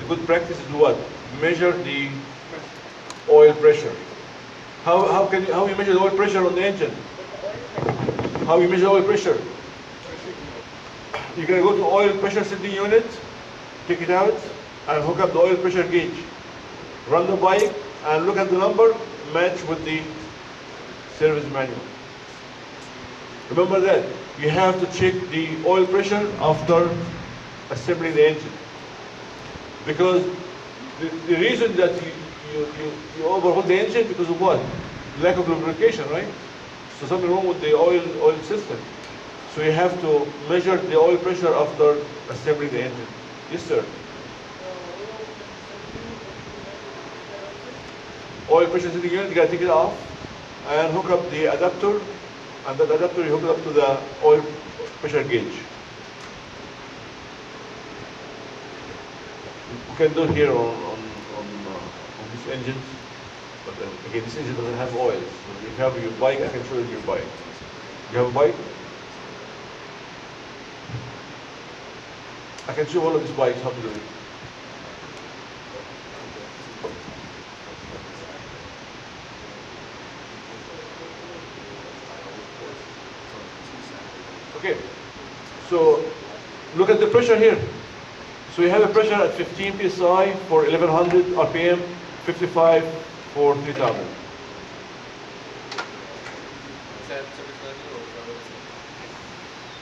good practice is what? Measure the oil pressure. How you measure the oil pressure on the engine? How you measure oil pressure? You're gonna go to oil pressure setting unit, take it out, and hook up the oil pressure gauge. Run the bike and look at the number, match with the service manual. Remember that you have to check the oil pressure after assembling the engine, because the reason that you overhaul the engine because of what? Lack of lubrication, right? So something wrong with the oil system. So you have to measure the oil pressure after assembling the engine. Yes, sir. Oil pressure setting unit, you gotta take it off and hook up the adapter, and that adapter you hook it up to the oil pressure gauge. You can do it here on these engines, but again, this engine doesn't have oil. So if you have your bike, I can show you your bike. You have a bike? I can show all of these bikes how to do it. Okay, so look at the pressure here. So you have a pressure at 15 psi for 1100 RPM, 55 for 3000.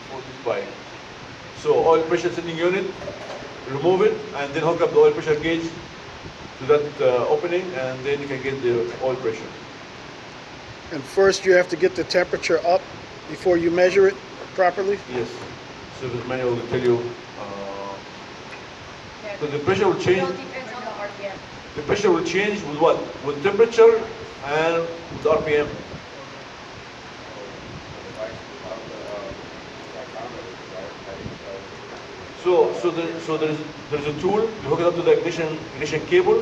For this bike. So oil pressure setting unit, remove it, and then hook up the oil pressure gauge to that opening, and then you can get the oil pressure. And first you have to get the temperature up before you measure it properly? Yes. So the manual will tell you. So the pressure will change. It all depends on the RPM. The pressure will change with what? With temperature and with RPM. So there's a tool. You hook it up to the ignition cable,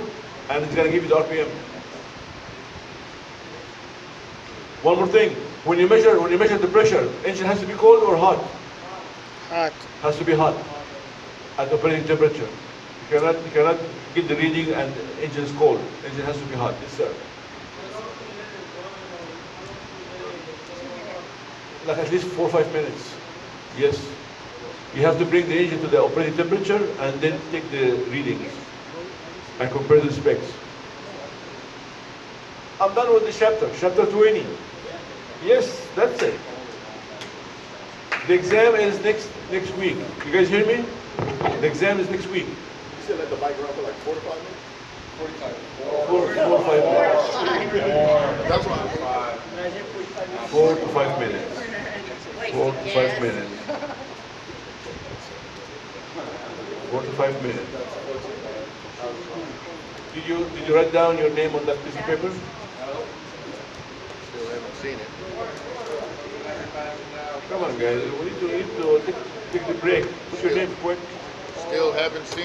and it's gonna give you the RPM. One more thing. When you measure the pressure, engine has to be cold or hot? Hot. Has to be hot at operating temperature. You cannot get the reading and the engine is cold. Engine has to be hot. Yes, sir. Like at least 4 or 5 minutes. Yes. You have to bring the engine to the operating temperature and then take the readings and compare the specs. I'm done with this chapter. Chapter 20. Yes, that's it. The exam is next week. You guys hear me? The exam is next week. You said let the bike run for like 4 to 5 minutes? 45. 4 or 5 minutes. That's why I'm 4 to 5 minutes. 4 to 5 minutes. 4 to 5 minutes. Did you write down your name on that piece of paper? still haven't seen it. Come on, guys. We need to take the break. Put your name quick. Still haven't seen it.